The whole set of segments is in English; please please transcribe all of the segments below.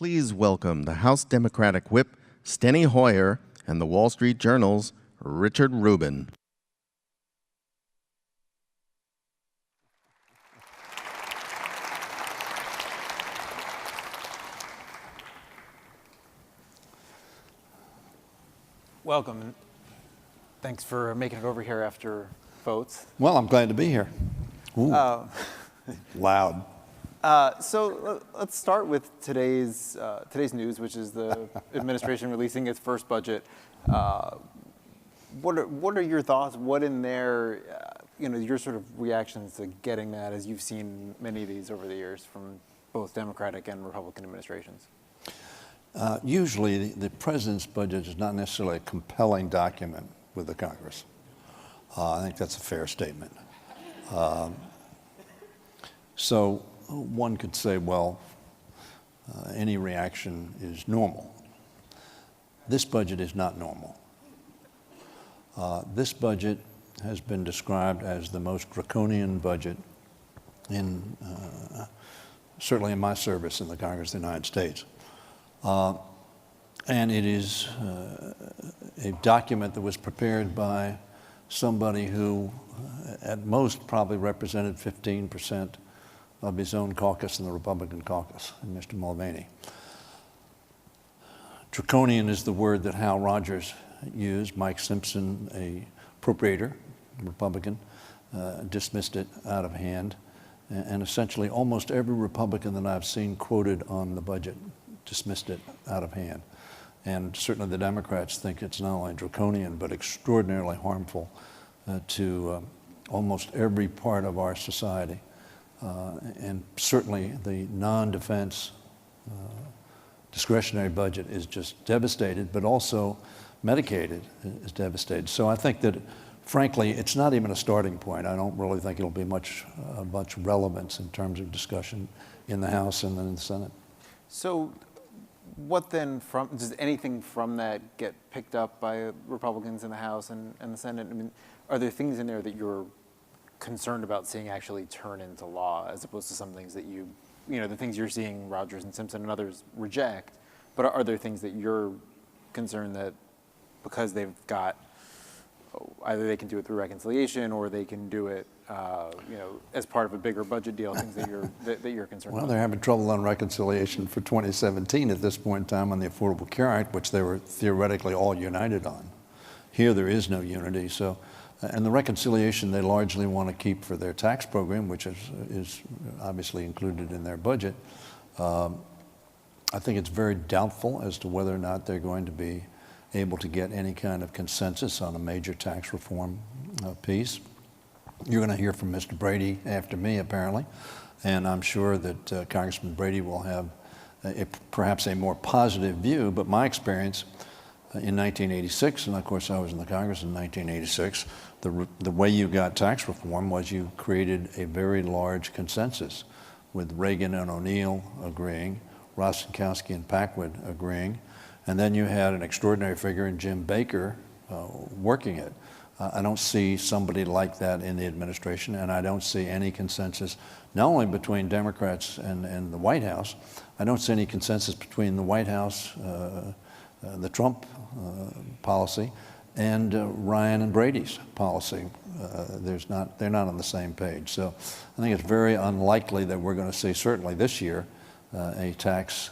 Please welcome the House Democratic Whip, Steny Hoyer, and the Wall Street Journal's Richard Rubin. Welcome, and thanks for making it over here after votes. Well, I'm glad to be here. Loud. So let's start with today's news, which is the administration releasing its first budget. What are your thoughts? What in there, your sort of reactions to getting that, as you've seen many of these over the years from both Democratic and Republican administrations? Usually, the president's budget is not necessarily a compelling document with the Congress. I think that's a fair statement. So one could say, well, any reaction is normal. This budget is not normal. This budget has been described as the most draconian budget certainly in my service in the Congress of the United States. And it is a document that was prepared by somebody who at most probably represented 15% of his own caucus in the Republican caucus, Mr. Mulvaney. Draconian is the word that Hal Rogers used. Mike Simpson, a appropriator, Republican, dismissed it out of hand. And essentially almost every Republican that I've seen quoted on the budget dismissed it out of hand. And certainly the Democrats think it's not only draconian, but extraordinarily harmful to almost every part of our society. And certainly the non-defense discretionary budget is just devastated, but also Medicaid is devastated. So I think that, frankly, it's not even a starting point. I don't really think it'll be much relevance in terms of discussion in the House and then in the Senate. So what then does anything from that get picked up by Republicans in the House and the Senate? I mean, are there things in there that you're concerned about seeing actually turn into law, as opposed to some things that the things you're seeing Rogers and Simpson and others reject, but are there things that you're concerned that because they've got, either they can do it through reconciliation or they can do it, as part of a bigger budget deal, things that you're concerned about? Well, they're having trouble on reconciliation for 2017 at this point in time on the Affordable Care Act, which they were theoretically all united on. Here, there is no unity. So, and the reconciliation they largely want to keep for their tax program, which is obviously included in their budget. I think it's very doubtful as to whether or not they're going to be able to get any kind of consensus on a major tax reform piece. You're going to hear from Mr. Brady after me, apparently, and I'm sure that Congressman Brady will have perhaps a more positive view, but my experience in 1986, and of course I was in the Congress in 1986, the way you got tax reform was you created a very large consensus with Reagan and O'Neill agreeing, Rostenkowski and Packwood agreeing, and then you had an extraordinary figure in Jim Baker working it. I don't see somebody like that in the administration, and I don't see any consensus, not only between Democrats and the White House. I don't see any consensus between the White House, the Trump policy, and Ryan and Brady's policy. They're not on the same page. So I think it's very unlikely that we're going to see, certainly this year, a tax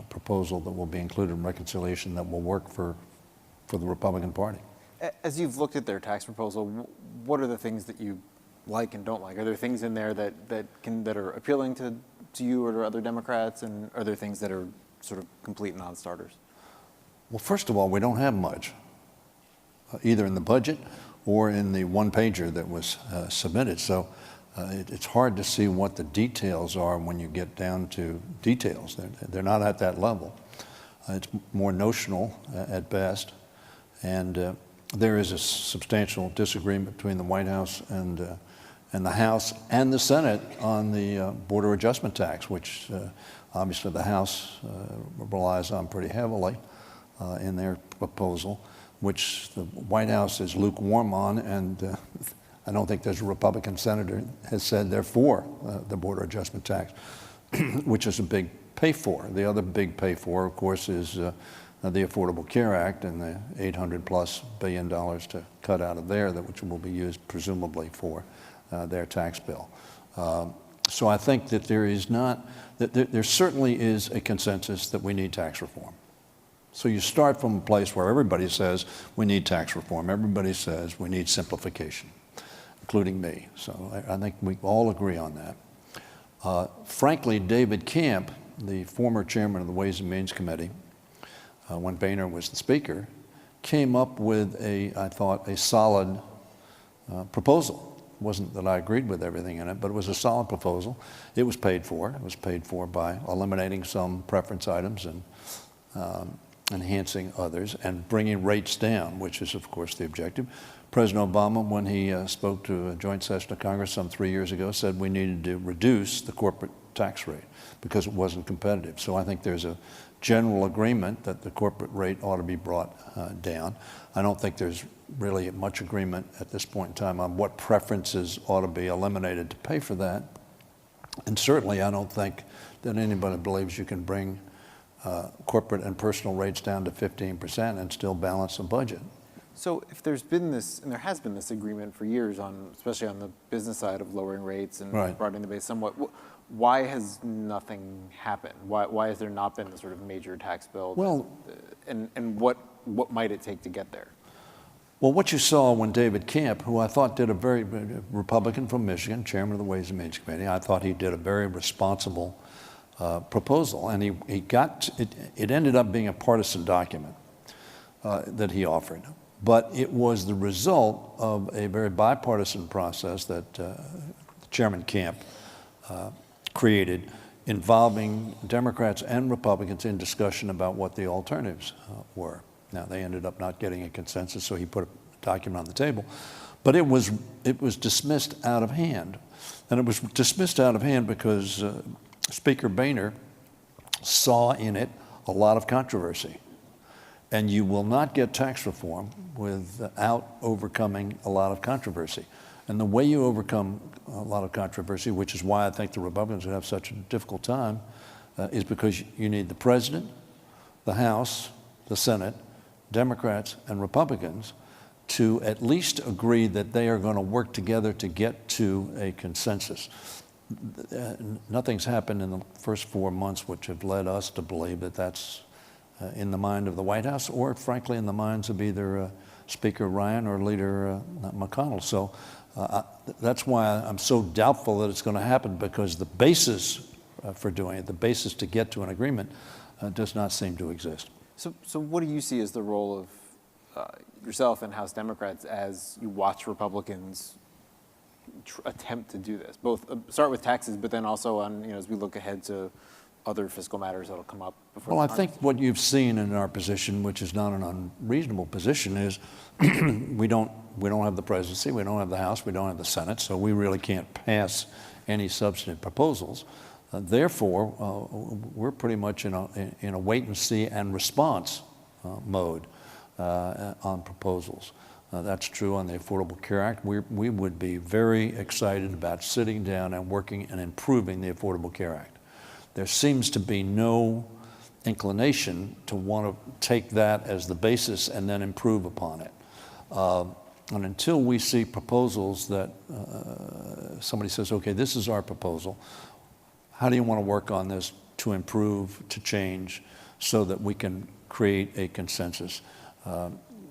proposal that will be included in reconciliation that will work for the Republican Party. As you've looked at their tax proposal, what are the things that you like and don't like? Are there things in there that are appealing to you or to other Democrats, and are there things that are sort of complete non-starters? Well, first of all, we don't have much, either in the budget or in the one-pager that was submitted. So it's hard to see what the details are when you get down to details. They're not at that level. It's more notional at best. And there is a substantial disagreement between the White House and the House and the Senate on the border adjustment tax, which obviously the House relies on pretty heavily in their proposal, which the White House is lukewarm on, and I don't think there's a Republican senator has said they're for the border adjustment tax, which is a big pay for. The other big pay for, of course, is the Affordable Care Act and the $800+ billion to cut out of there, which will be used presumably for their tax bill. So I think that there certainly is a consensus that we need tax reform. So you start from a place where everybody says we need tax reform. Everybody says we need simplification, including me. So I think we all agree on that. Frankly, David Camp, the former chairman of the Ways and Means Committee, when Boehner was the speaker, came up with I thought, a solid proposal. It wasn't that I agreed with everything in it, but it was a solid proposal. It was paid for. It was paid for by eliminating some preference items and enhancing others and bringing rates down, which is, of course, the objective. President Obama, when he spoke to a joint session of Congress some 3 years ago, said we needed to reduce the corporate tax rate because it wasn't competitive. So I think there's a general agreement that the corporate rate ought to be brought down. I don't think there's really much agreement at this point in time on what preferences ought to be eliminated to pay for that. And certainly I don't think that anybody believes you can bring corporate and personal rates down to 15% and still balance the budget. So if there's been this, and there has been this agreement for years on, especially on the business side of lowering rates and broadening the base somewhat, why has nothing happened? Why has there not been the sort of major tax bill? Well, and what might it take to get there? Well, what you saw when David Camp, who I thought did a very, Republican from Michigan, chairman of the Ways and Means Committee, I thought he did a very responsible proposal, and he got, it ended up being a partisan document that he offered. But it was the result of a very bipartisan process that Chairman Camp created, involving Democrats and Republicans in discussion about what the alternatives were. Now, they ended up not getting a consensus, so he put a document on the table. But it was dismissed out of hand. And it was dismissed out of hand because Speaker Boehner saw in it a lot of controversy. And you will not get tax reform without overcoming a lot of controversy. And the way you overcome a lot of controversy, which is why I think the Republicans would have such a difficult time, is because you need the President, the House, the Senate, Democrats and Republicans to at least agree that they are going to work together to get to a consensus. Nothing's happened in the first 4 months which have led us to believe that that's in the mind of the White House, or frankly in the minds of either Speaker Ryan or Leader McConnell. So that's why I'm so doubtful that it's going to happen, because the basis for doing it, the basis to get to an agreement, does not seem to exist. So what do you see as the role of yourself and House Democrats as you watch Republicans attempt to do this? Both start with taxes, but then also on, as we look ahead to other fiscal matters that'll come up before. Well, I think what you've seen in our position, which is not an unreasonable position, is we don't have the presidency, we don't have the House, we don't have the Senate, so we really can't pass any substantive proposals. Therefore, we're pretty much in a wait and see and response mode on proposals. That's true on the Affordable Care Act. We would be very excited about sitting down and working and improving the Affordable Care Act. There seems to be no inclination to want to take that as the basis and then improve upon it. And until we see proposals that somebody says, okay, this is our proposal, how do you want to work on this to improve, to change, so that we can create a consensus?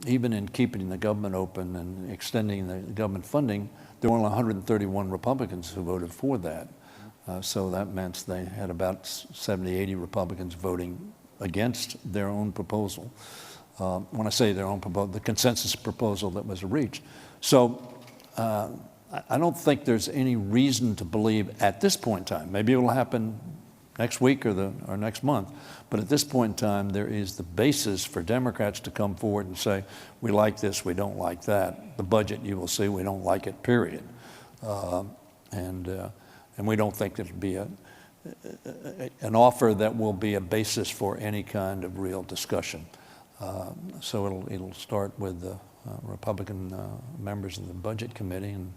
Even in keeping the government open and extending the government funding, there were only 131 Republicans who voted for that. So that meant they had about 70, 80 Republicans voting against their own proposal. When I say their own proposal, the consensus proposal that was reached. So I don't think there's any reason to believe at this point in time, maybe it will happen next week or next month, but at this point in time, there is the basis for Democrats to come forward and say, we like this, we don't like that. The budget, you will see, we don't like it, period. And we don't think it'll be an offer that will be a basis for any kind of real discussion. So it'll start with the Republican members of the Budget Committee, and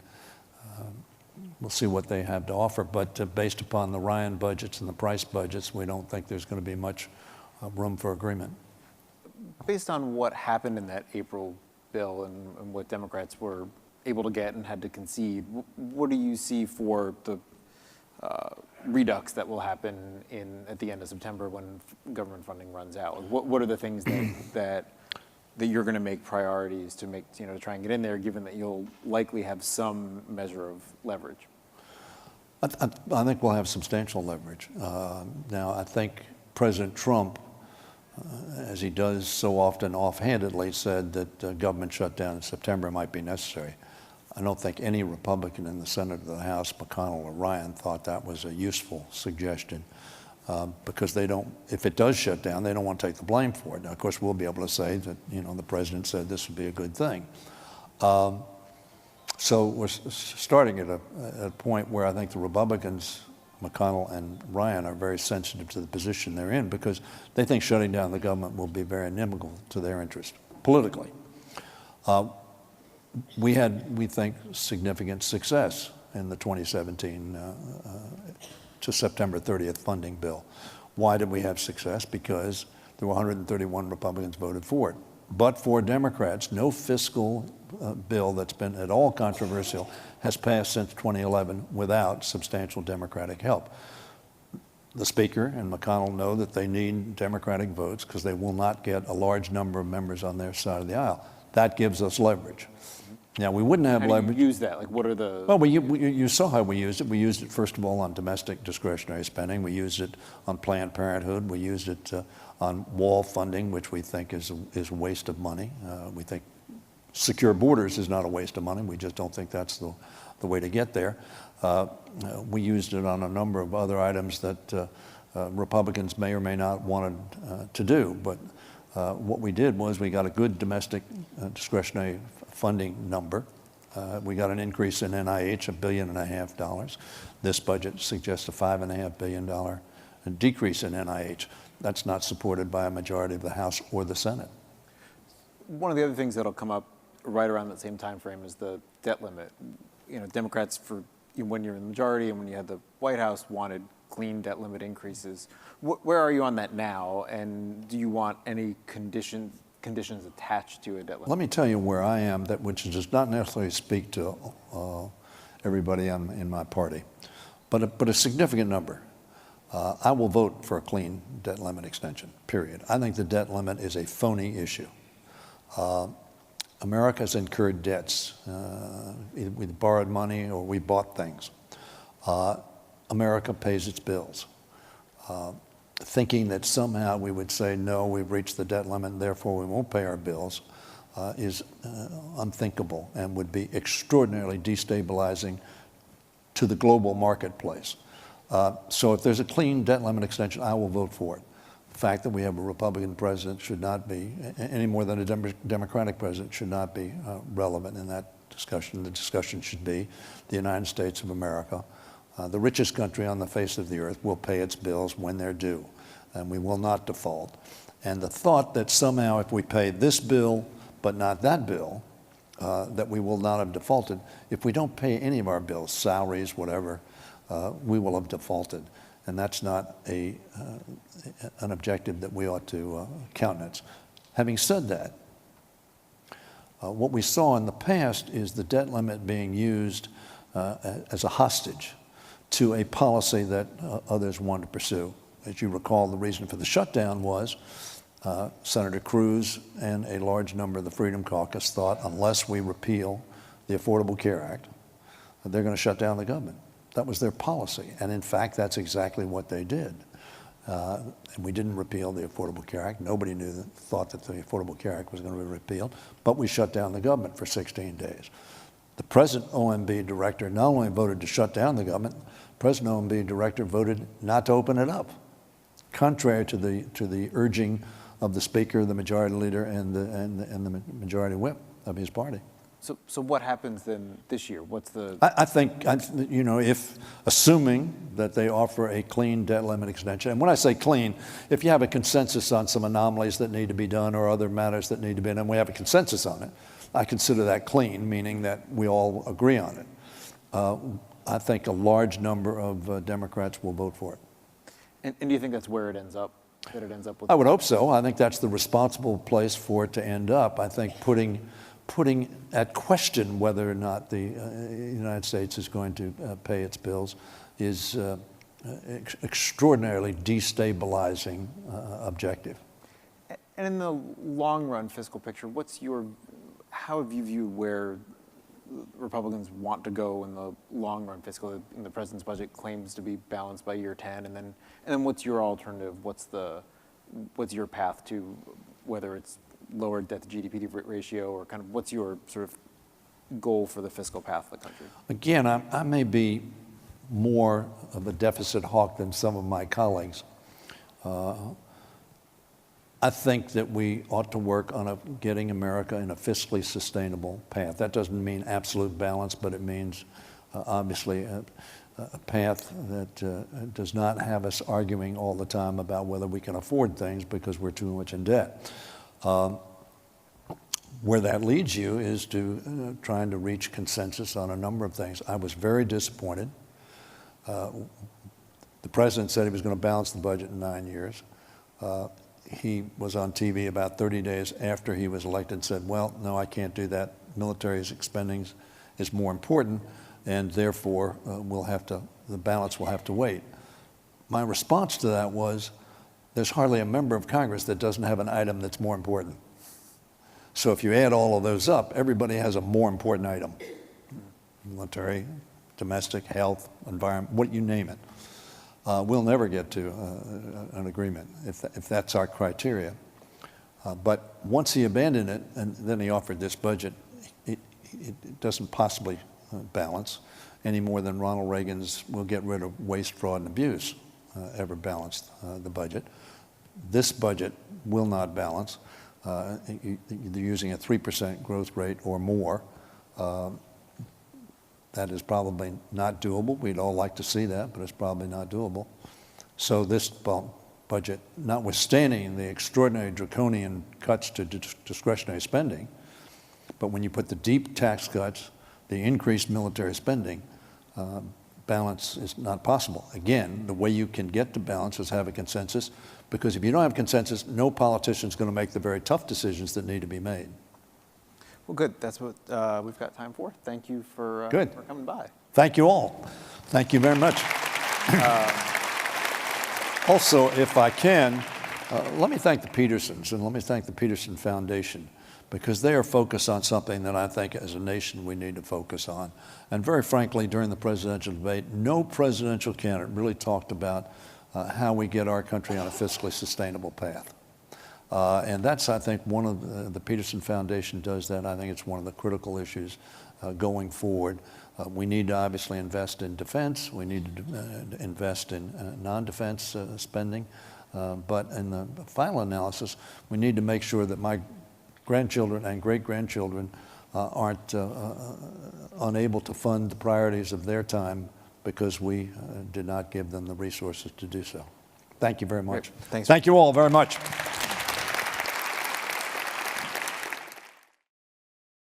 we'll see what they have to offer. But based upon the Ryan budgets and the Price budgets, we don't think there's going to be much room for agreement. Based on what happened in that April bill and what Democrats were able to get and had to concede, what do you see for the redux that will happen at the end of September when government funding runs out? What are the things that you're going to make priorities to try and get in there, given that you'll likely have some measure of leverage? I think we'll have substantial leverage. Now, I think President Trump, as he does so often offhandedly, said that government shutdown in September might be necessary. I don't think any Republican in the Senate or the House, McConnell or Ryan, thought that was a useful suggestion because they don't, if it does shut down, they don't want to take the blame for it. Now, of course, we'll be able to say that, the president said this would be a good thing. So we're starting at a point where I think the Republicans, McConnell and Ryan, are very sensitive to the position they're in because they think shutting down the government will be very inimical to their interest politically. We had, we think, significant success in the 2017 to September 30th funding bill. Why did we have success? Because there were 131 Republicans voted for it. But for Democrats, no fiscal bill that's been at all controversial has passed since 2011 without substantial Democratic help. The Speaker and McConnell know that they need Democratic votes because they will not get a large number of members on their side of the aisle. That gives us leverage. Now, we wouldn't have leverage. How do you use that? Like, what are the... Well, you saw how we used it. We used it, first of all, on domestic discretionary spending. We used it on Planned Parenthood. We used it on wall funding, which we think is a waste of money. We think secure borders is not a waste of money. We just don't think that's the way to get there. We used it on a number of other items that Republicans may or may not wanted to do. But what we did was we got a good domestic discretionary funding number. We got an increase in NIH, $1.5 billion. This budget suggests a $5.5 billion decrease in NIH. That's not supported by a majority of the House or the Senate. One of the other things that'll come up right around that same time frame is the debt limit. Democrats, when you're in the majority and when you had the White House, wanted clean debt limit increases. Where are you on that now? And do you want any conditions attached to a debt limit? Let me tell you where I am, which does not necessarily speak to everybody in my party, but a significant number. I will vote for a clean debt limit extension, period. I think the debt limit is a phony issue. America's incurred debts. Either we borrowed money or we bought things. America pays its bills. Thinking that somehow we would say, no, we've reached the debt limit and therefore we won't pay our bills is unthinkable and would be extraordinarily destabilizing to the global marketplace. So if there's a clean debt limit extension, I will vote for it. The fact that we have a Republican president should not be, any more than a Democratic president, should not be relevant in that discussion. The discussion should be the United States of America, the richest country on the face of the earth, will pay its bills when they're due, and we will not default. And the thought that somehow if we pay this bill but not that bill, that we will not have defaulted. If we don't pay any of our bills, salaries, whatever, we will have defaulted. And that's not an objective that we ought to countenance. Having said that, what we saw in the past is the debt limit being used as a hostage to a policy that others wanted to pursue. As you recall, the reason for the shutdown was Senator Cruz and a large number of the Freedom Caucus thought unless we repeal the Affordable Care Act, they're going to shut down the government. That was their policy. And in fact, that's exactly what they did. And we didn't repeal the Affordable Care Act. Nobody thought that the Affordable Care Act was going to be repealed, but we shut down the government for 16 days. The present OMB director not only voted to shut down the government, the present OMB director voted not to open it up, contrary to the urging of the Speaker, the Majority Leader, and the Majority Whip of his party. So what happens then this year? What's the... I think, if assuming that they offer a clean debt limit extension, and when I say clean, if you have a consensus on some anomalies that need to be done or other matters that need to be done, and we have a consensus on it, I consider that clean, meaning that we all agree on it. I think a large number of Democrats will vote for it. And do you think that's where it ends up? That it ends up with? I would hope so. I think that's the responsible place for it to end up. I think putting at question whether or not the United States is going to pay its bills is extraordinarily destabilizing objective. And in the long run fiscal picture, how have you viewed where Republicans want to go in the long run fiscal? In the president's budget claims to be balanced by year 10, and then what's your alternative? What's your path to, whether it's lower debt to GDP ratio, or kind of what's your sort of goal for the fiscal path of the country? Again, I may be more of a deficit hawk than some of my colleagues. I think that we ought to work on getting America in a fiscally sustainable path. That doesn't mean absolute balance, but it means obviously a path that does not have us arguing all the time about whether we can afford things because we're too much in debt. Where that leads you is to trying to reach consensus on a number of things. I was very disappointed. The president said he was going to balance the budget in 9 years. He was on TV about 30 days after he was elected and said, well, no, I can't do that. Military spending is more important, and therefore the balance will have to wait. My response to that was, there's hardly a member of Congress that doesn't have an item that's more important. So if you add all of those up, everybody has a more important item. Military, domestic, health, environment, what you name it. We'll never get to an agreement if that's our criteria. But once he abandoned it, and then he offered this budget, it doesn't possibly balance any more than Ronald Reagan's "we'll get rid of waste, fraud, and abuse" ever balanced the budget. This budget will not balance. They're using a 3% growth rate or more. That is probably not doable. We'd all like to see that, but it's probably not doable. So this budget, notwithstanding the extraordinary draconian cuts to discretionary spending, but when you put the deep tax cuts, the increased military spending, balance is not possible. Again, the way you can get to balance is have a consensus, because if you don't have consensus, no politician is going to make the very tough decisions that need to be made. Well, good. That's what we've got time for. Thank you for coming by. Thank you all. Thank you very much. Also, if I can, let me thank the Petersons, and let me thank the Peterson Foundation, because they are focused on something that I think as a nation we need to focus on. And very frankly, during the presidential debate, no presidential candidate really talked about how we get our country on a fiscally sustainable path. And that's, I think, one of the Peterson Foundation does that. I think it's one of the critical issues going forward. We need to obviously invest in defense. We need to invest in non-defense spending. But in the final analysis, we need to make sure that my grandchildren and great-grandchildren aren't unable to fund the priorities of their time because we did not give them the resources to do so. Thank you very much. Thanks. Thank you all very much.